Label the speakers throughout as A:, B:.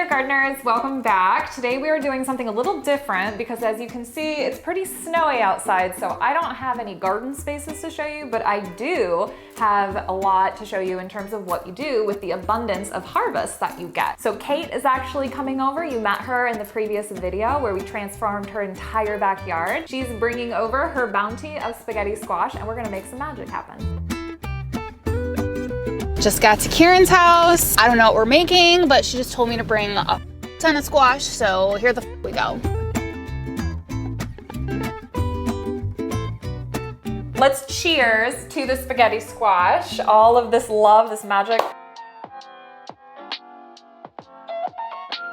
A: there, gardeners, welcome back. Today we are doing something a little different because as you can see, it's pretty snowy outside, so I don't have any garden spaces to show you, but I do have a lot to show you in terms of what you do with the abundance of harvest that you get. So Kate is actually coming over. You met her in the previous video where we transformed her entire backyard. She's bringing over her bounty of spaghetti squash and we're gonna make some magic happen.
B: Just got to Kieran's house. I don't know what we're making, but she just told me to bring a ton of squash, so here the we go.
A: Let's cheers to the spaghetti squash. All of this love, this magic.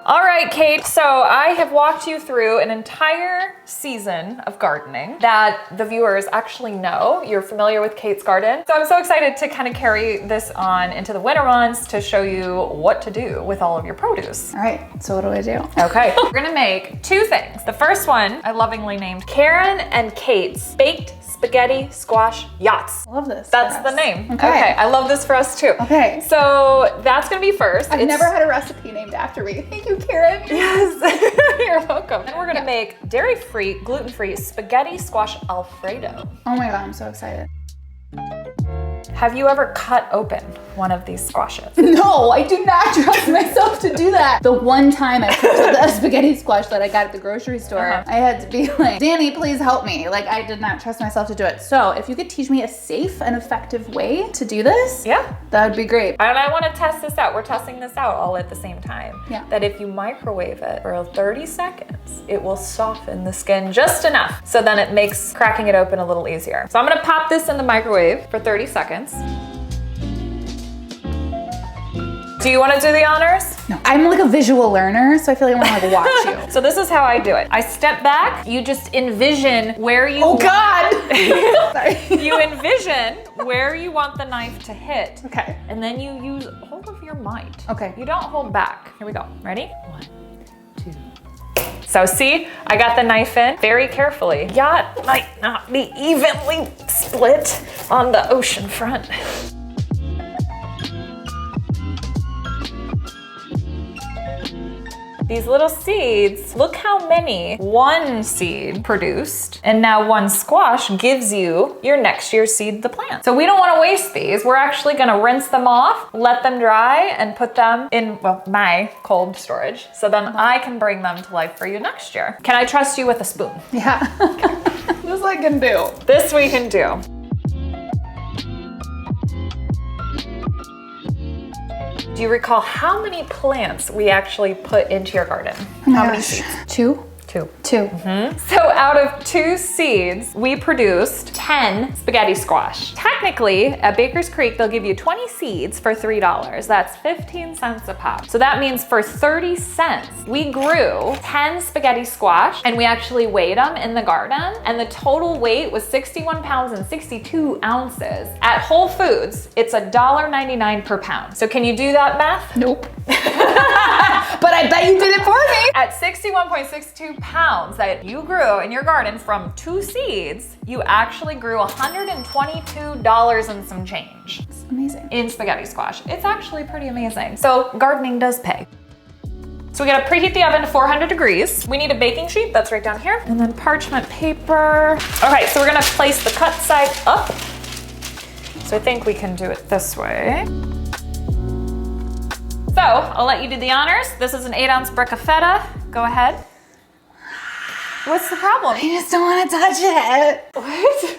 A: All right, Kate, so I have walked you through an entire season of gardening that the viewers actually know. You're familiar with Kate's garden. So I'm so excited to kind of carry this on into the winter months to show you what to do with all of your produce.
B: All right, so what do I do?
A: Okay, we're gonna make two things. The first one I lovingly named Karen and Kate's Baked Spaghetti Squash Yachts.
B: I love this.
A: That's the name.
B: Okay.
A: I love this for us too.
B: Okay.
A: So that's gonna be first.
B: I've never had a recipe named after me. Thank you, Karen.
A: Yes, you're welcome. And we're gonna make dairy-free, gluten-free spaghetti squash Alfredo.
B: Oh my God, I'm so excited.
A: Have you ever cut open one of these squashes?
B: No, I do not trust myself to do that. The one time I cooked the spaghetti squash that I got at the grocery store, I had to be like, Danny, please help me. Like, I did not trust myself to do it. So if you could teach me a safe and effective way to do this,
A: yeah,
B: that would be great.
A: And I want to test this out. We're testing this out all at the same time.
B: Yeah.
A: That if you microwave it for 30 seconds, it will soften the skin just enough. So then it makes cracking it open a little easier. So I'm gonna pop this in the microwave for 30 seconds. Do you want to do the honors?
B: No, I'm like a visual learner, so I feel like I want to like watch you.
A: So this is how I do it. I step back, you just envision where you
B: God! Sorry.
A: You envision where you want the knife to hit.
B: Okay.
A: And then you use all of your might.
B: Okay.
A: You don't hold back. Here we go. Ready? 1, 2. So see, I got the knife in very carefully. Yacht might not be evenly split on the ocean front. These little seeds, look how many one seed produced, and now one squash gives you your next year's seed to plant. So we don't want to waste these. We're actually gonna rinse them off, let them dry, and put them in, well, my cold storage, so then I can bring them to life for you next year. Can I trust you with a spoon?
B: Yeah. This I can do.
A: This we can do. Do you recall how many plants we actually put into your garden? How many seeds?
B: 2?
A: 2.
B: 2.
A: Mm-hmm. So out of 2 seeds, we produced 10 spaghetti squash. Technically, at Baker's Creek, they'll give you 20 seeds for $3. That's 15 cents a pop. So that means for 30 cents, we grew 10 spaghetti squash and we actually weighed them in the garden. And the total weight was 61 pounds and 62 ounces. At Whole Foods, it's $1.99 per pound. So can you do that math?
B: Nope. But I bet you did it for me.
A: At 61.62 pounds that you grew in your garden from 2 seeds, you actually grew $122 and some change.
B: It's amazing.
A: In spaghetti squash. It's actually pretty amazing. So gardening does pay. So we gotta preheat the oven to 400 degrees. We need a baking sheet, that's right down here. And then parchment paper. All right, so we're gonna place the cut side up. So I think we can do it this way. So I'll let you do the honors. This is an 8-ounce brick of feta. Go ahead. What's the problem?
B: I just don't want to touch it.
A: What?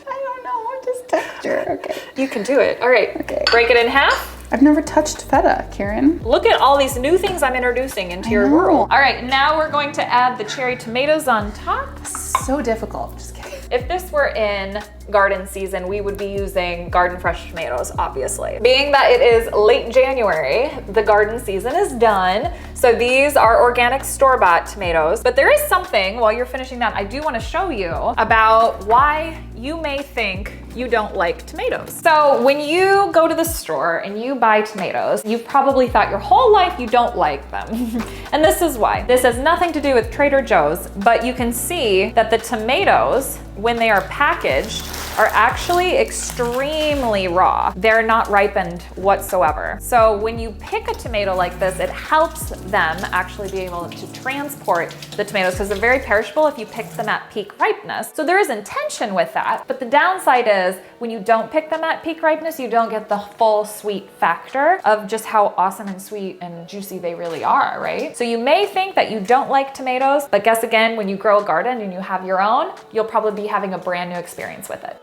B: I don't know, just texture. Okay.
A: You can do it. All right.
B: Okay.
A: Break it in half.
B: I've never touched feta, Karen.
A: Look at all these new things I'm introducing into your world. All right, now we're going to add the cherry tomatoes on top.
B: So difficult, just kidding.
A: If this were in garden season, we would be using garden fresh tomatoes, obviously. Being that it is late January, the garden season is done. So these are organic store-bought tomatoes, but there is something, while you're finishing that, I do want to show you about why you may think you don't like tomatoes. So when you go to the store and you buy tomatoes, you've probably thought your whole life you don't like them. And this is why. This has nothing to do with Trader Joe's, but you can see that the tomatoes, when they are packaged, are actually extremely raw. They're not ripened whatsoever. So when you pick a tomato like this, it helps them actually be able to transport the tomatoes because they're very perishable if you pick them at peak ripeness. So there is intention with that, but the downside is when you don't pick them at peak ripeness, you don't get the full sweet factor of just how awesome and sweet and juicy they really are, right? So you may think that you don't like tomatoes, but guess again, when you grow a garden and you have your own, you'll probably be having a brand new experience with it.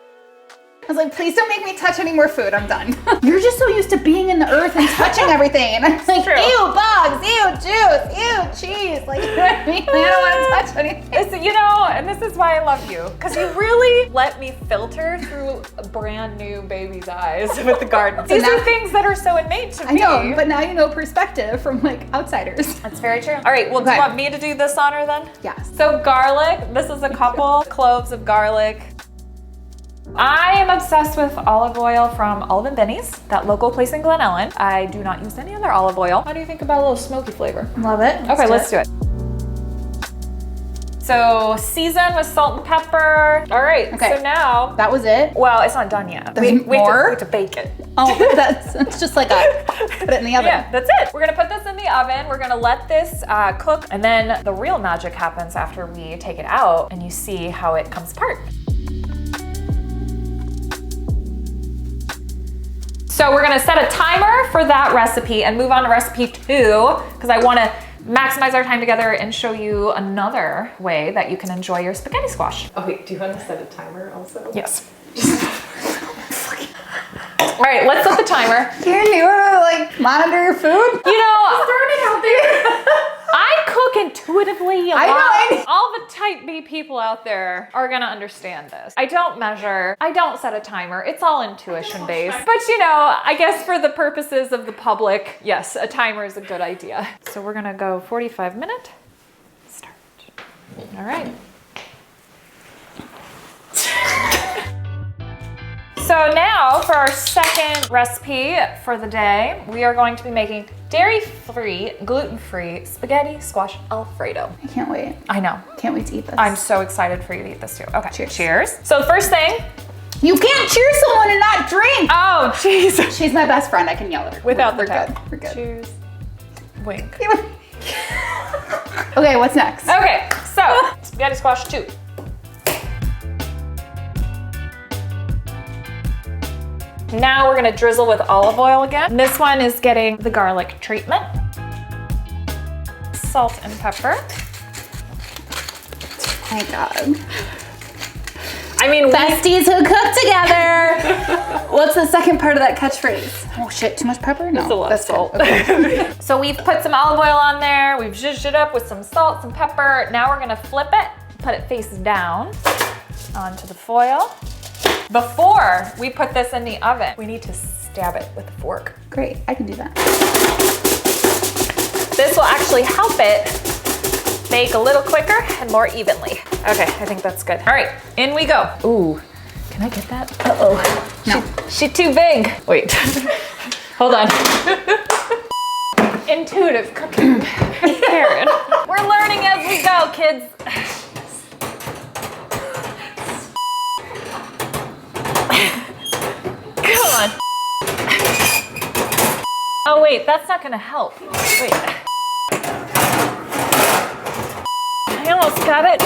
B: I was like, please don't make me touch any more food. I'm done. You're just so used to being in the earth and touching everything. And I'm like,
A: true.
B: Ew, bugs, ew, juice, ew, cheese. Like, you know what I mean? I don't want to touch anything.
A: It's, you know, and this is why I love you, because you really let me filter through a brand new baby's eyes with the garden. These are things that are so innate to me.
B: I know, but now you know perspective from like outsiders.
A: That's very true. All right, well, do you want me to do this honor then?
B: Yes.
A: So garlic, this is a couple cloves of garlic. I am obsessed with olive oil from Olive & Benny's, that local place in Glen Ellen. I do not use any other olive oil. How do you think about a little smoky flavor?
B: Love it.
A: Let's do it. So season with salt and pepper. All right, so now.
B: That was it?
A: Well, it's not done yet.
B: There's more?
A: We have to bake it.
B: Oh, it's just like a, put it in the oven.
A: Yeah, that's it. We're gonna put this in the oven. We're gonna let this cook. And then the real magic happens after we take it out and you see how it comes apart. So we're gonna set a timer for that recipe and move on to recipe 2 because I wanna maximize our time together and show you another way that you can enjoy your spaghetti squash.
C: Oh wait, do you want to set a timer also?
A: Yes. All right, let's set the timer.
B: You're new to like monitor your food?
A: You know,
C: Starting out there.
A: I cook intuitively a lot.
B: I know.
A: All the type B people out there are gonna understand this. I don't measure, I don't set a timer. It's all intuition based. But you know, I guess for the purposes of the public, yes, a timer is a good idea. So we're gonna go 45-minute start. All right. So now for our second recipe for the day, we are going to be making dairy-free, gluten-free spaghetti squash Alfredo.
B: I can't wait.
A: I know.
B: Can't wait to eat this.
A: I'm so excited for you to eat this too. Okay,
B: Cheers.
A: Cheers. So the first thing.
B: You can't cheer someone and not drink.
A: Oh, jeez.
B: She's my best friend. I can yell at her.
A: Without
B: we're
A: the tap.
B: good. We're good.
A: Cheers. Wink.
B: Okay, what's next?
A: Okay, so spaghetti squash 2. Now we're gonna drizzle with olive oil again. This one is getting the garlic treatment. Salt and pepper.
B: Oh my God.
A: I mean,
B: besties who cook together. What's the second part of that catchphrase? Oh shit, too much pepper? No,
A: it's a lot of salt.
B: Okay.
A: So we've put some olive oil on there. We've zhuzhed it up with some salt, some pepper. Now we're gonna flip it, put it face down onto the foil. Before we put this in the oven, we need to stab it with a fork.
B: Great, I can do that.
A: This will actually help it bake a little quicker and more evenly. Okay, I think that's good. All right, in we go. Ooh, can I get that? Uh-oh.
B: No.
A: She's too big. Wait, hold on. Intuitive cooking, Karen. We're learning as we go, kids. Come on. Oh wait, that's not gonna help. Wait. I almost got it.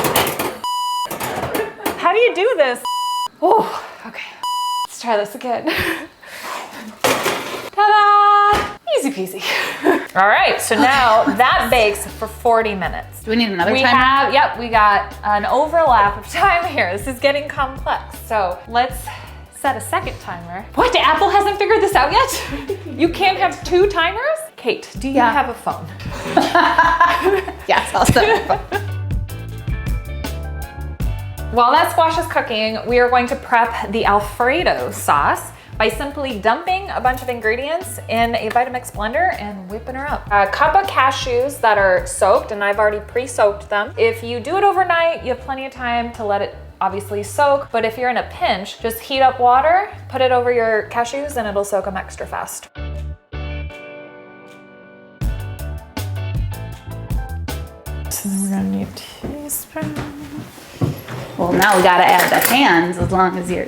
A: How do you do this? Oh, okay. Let's try this again. Ta-da! Easy peasy. All right, so now that bakes for 40 minutes.
B: Do we need another
A: We
B: timer?
A: have, we got an overlap of time here. This is getting complex. So let's set a second timer. What, Apple hasn't figured this out yet? You can't have 2 timers? Kate, do you have a phone?
B: Yes, I'll set my phone.
A: While that squash is cooking, we are going to prep the Alfredo sauce by simply dumping a bunch of ingredients in a Vitamix blender and whipping her up. A cup of cashews that are soaked, and I've already pre-soaked them. If you do it overnight, you have plenty of time to let it obviously soak, but if you're in a pinch, just heat up water, put it over your cashews, and it'll soak them extra fast. So we're gonna need a teaspoon.
B: Well, now we gotta add the hands as long as you're.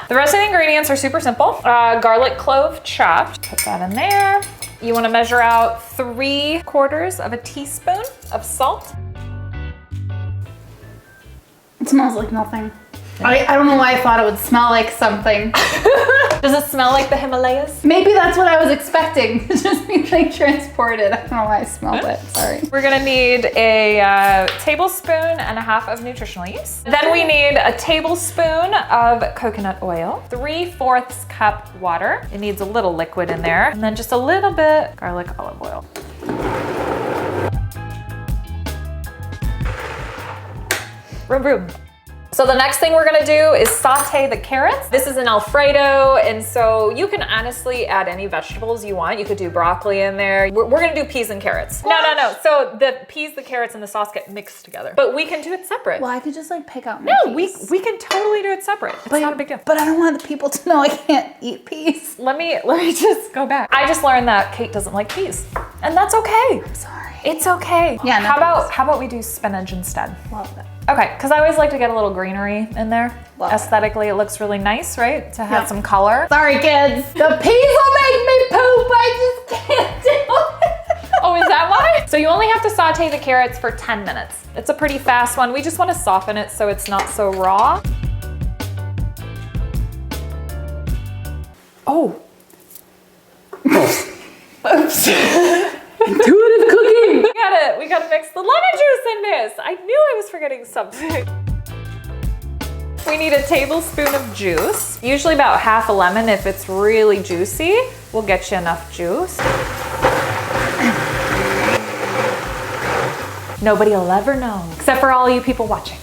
A: The rest of the ingredients are super simple. Garlic clove chopped. Put that in there. You want to measure out 3/4 of a teaspoon of salt.
B: It smells like nothing. I don't know why I thought it would smell like something.
A: Does it smell like the Himalayas?
B: Maybe that's what I was expecting. To just be like transported. I don't know why I smelled it. Sorry.
A: We're gonna need a tablespoon and a half of nutritional yeast. Then we need a tablespoon of coconut oil, 3/4 cup water. It needs a little liquid in there. And then just a little bit garlic olive oil. Vroom, vroom. So the next thing we're gonna do is saute the carrots. This is an Alfredo, and so you can honestly add any vegetables you want. You could do broccoli in there. We're gonna do peas and carrots. No. So the peas, the carrots, and the sauce get mixed together. But we can do it separate.
B: Well, I could just like pick out my peas.
A: we can totally do it separate. It's not a big deal.
B: But I don't want the people to know I can't eat peas.
A: Let me just go back. I just learned that Kate doesn't like peas, and that's okay.
B: I'm sorry.
A: It's okay.
B: Yeah. No,
A: How about we do spinach instead?
B: Love that.
A: Okay, because I always like to get a little greenery in there.
B: Love
A: Aesthetically, it looks really nice, right? To have some color.
B: Sorry, kids. The peas will make me poop. I just can't do it.
A: Oh, is that why? So you only have to saute the carrots for 10 minutes. It's a pretty fast one. We just want to soften it so it's not so raw. Oh. Oops. Intuitive cooking. We gotta mix the lemon juice in this. I knew I was forgetting something. We need a tablespoon of juice, usually about half a lemon. If it's really juicy, we'll get you enough juice. Nobody will ever know, except for all you people watching.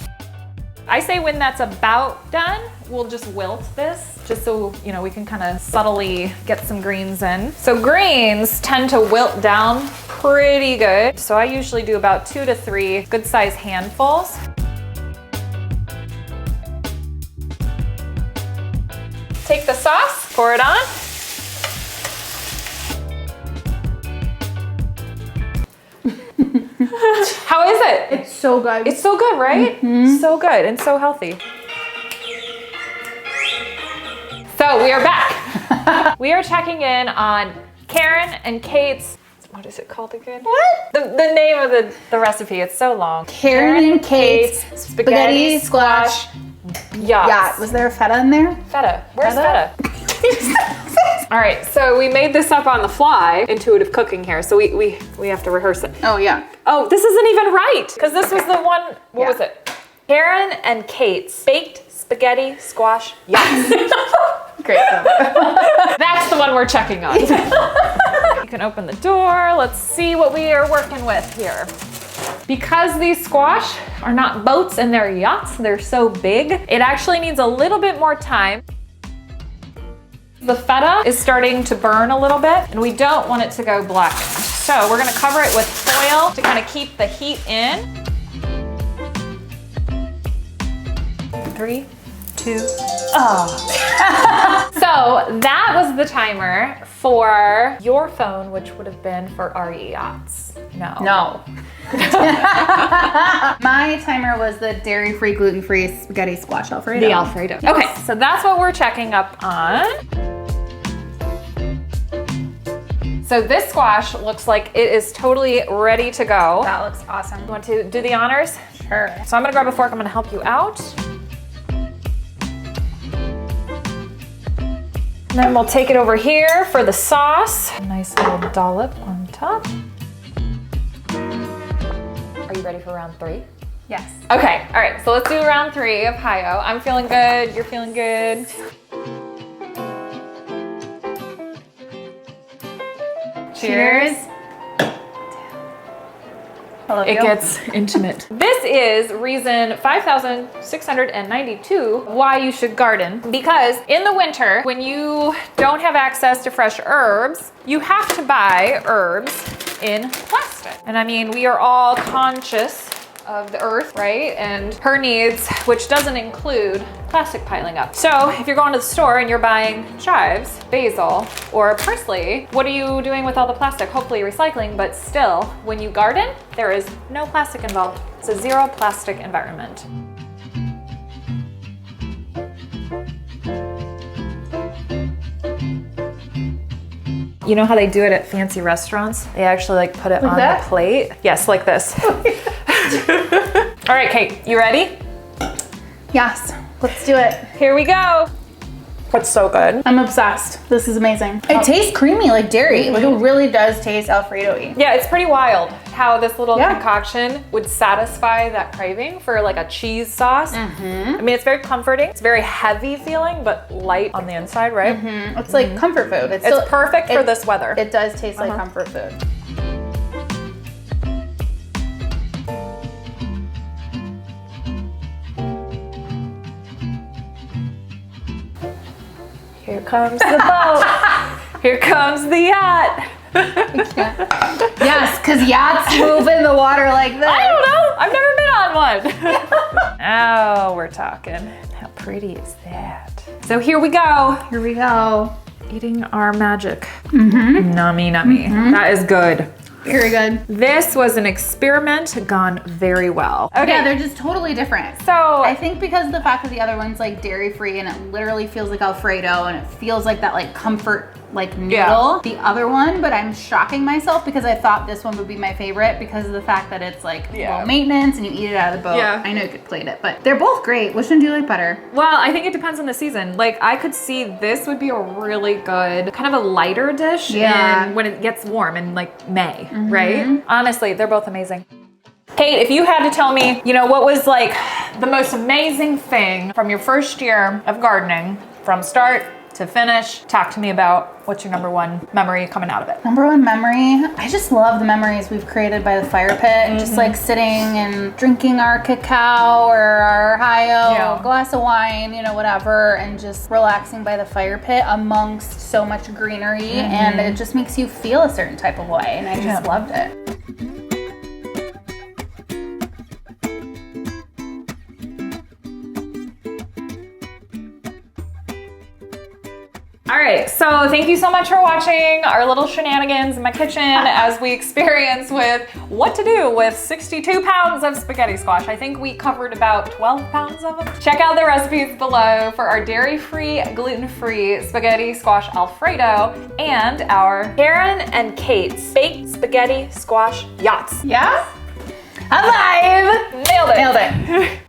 A: I say when that's about done, we'll just wilt this, just so we can kind of subtly get some greens in. So greens tend to wilt down pretty good. So I usually do about 2 to 3 good size handfuls. Take the sauce, pour it on. How is it?
B: It's so good.
A: It's so good, right? Mm-hmm. So good and so healthy. So we are back. We are checking in on Karen and Kate's, what is it called again?
B: What?
A: The name of the recipe, it's so long.
B: Karen and Kate's spaghetti squash yacht. Was there a feta in there?
A: Feta. Where's feta? All right, so we made this up on the fly, intuitive cooking here, so we have to rehearse it.
B: Oh, yeah.
A: Oh, this isn't even right, because this was the one, what was it? Karen and Kate's baked spaghetti squash yacht.
B: Great.
A: That's the one we're checking on. You can open the door. Let's see what we are working with here. Because these squash are not boats and they're yachts, they're so big, it actually needs a little bit more time. The feta is starting to burn a little bit and we don't want it to go black. So we're gonna cover it with foil to kind of keep the heat in. 3, 2, oh. So that was the timer for your phone, which would have been for our yachts. No.
B: My timer was the dairy-free, gluten-free spaghetti squash Alfredo.
A: The Alfredo. Okay, so that's what we're checking up on. So this squash looks like it is totally ready to go.
B: That looks awesome.
A: You want to do the honors?
B: Sure.
A: So I'm gonna grab a fork, I'm gonna help you out. And then we'll take it over here for the sauce. A nice little dollop on top. Are you ready for round 3?
B: Yes.
A: Okay, all right, so let's do round 3 of Hi-Yo. I'm feeling good, you're feeling good. Cheers. It gets intimate. This is reason 5,692 why you should garden. Because in the winter, when you don't have access to fresh herbs, you have to buy herbs in plastic. And I mean, we are all conscious of the earth, right? And her needs, which doesn't include plastic piling up. So if you're going to the store and you're buying chives, basil, or parsley, what are you doing with all the plastic? Hopefully recycling, but still, when you garden, there is no plastic involved. It's a zero plastic environment. You know how they do it at fancy restaurants? They actually like put it
B: Like
A: on
B: that?
A: the plate. Yes, like this. All right, Kate, you ready?
B: Yes, let's do it.
A: Here we go. It's so good.
B: I'm obsessed. This is amazing. It tastes creamy like dairy. Like it really does taste Alfredo-y.
A: Yeah, it's pretty wild how this little
B: Yeah.
A: concoction would satisfy that craving for like a cheese sauce. I mean, it's very comforting. It's very heavy feeling, but light on the inside, right?
B: It's like comfort food.
A: It's perfect for this weather.
B: It does taste like comfort food.
A: Here comes the boat. Here comes the yacht.
B: Yes, because yachts move in the water like this.
A: I don't know. I've never been on one. Now we're talking. How pretty is that? So here we go.
B: Here we go.
A: Eating our magic. Nummy, nummy. That is good.
B: Very good.
A: This was an experiment gone very well. Okay.
B: Yeah, they're just totally different.
A: So
B: I think because of the fact that the other one's like dairy free and it literally feels like Alfredo and it feels like that like comfort like noodle.
A: Yeah.
B: The other one, but I'm shocking myself because I thought this one would be my favorite because of the fact that it's like low maintenance and you eat it out of the boat.
A: Yeah.
B: I know you could plate it, but they're both great. Which one do you like better?
A: well, I think it depends on the season. Like I could see this would be a really good kind of a lighter dish when it gets warm in like May, right? Honestly, they're both amazing. Kate, if you had to tell me, you know, what was like the most amazing thing from your first year of gardening from start to finish, talk to me about what's your number one memory coming out of it.
B: Number one memory, I just love the memories we've created by the fire pit. Just like sitting and drinking our cacao or our hi-yo, glass of wine, you know, whatever, and just relaxing by the fire pit amongst so much greenery. And it just makes you feel a certain type of way. And I just loved it.
A: All right, so thank you so much for watching our little shenanigans in my kitchen as we experience with what to do with 62 pounds of spaghetti squash. I think we covered about 12 pounds of them. Check out the recipes below for our dairy-free, gluten-free spaghetti squash Alfredo and our Karen and Kate's baked spaghetti squash yachts.
B: Yeah? Alive!
A: Nailed it.
B: Nailed it.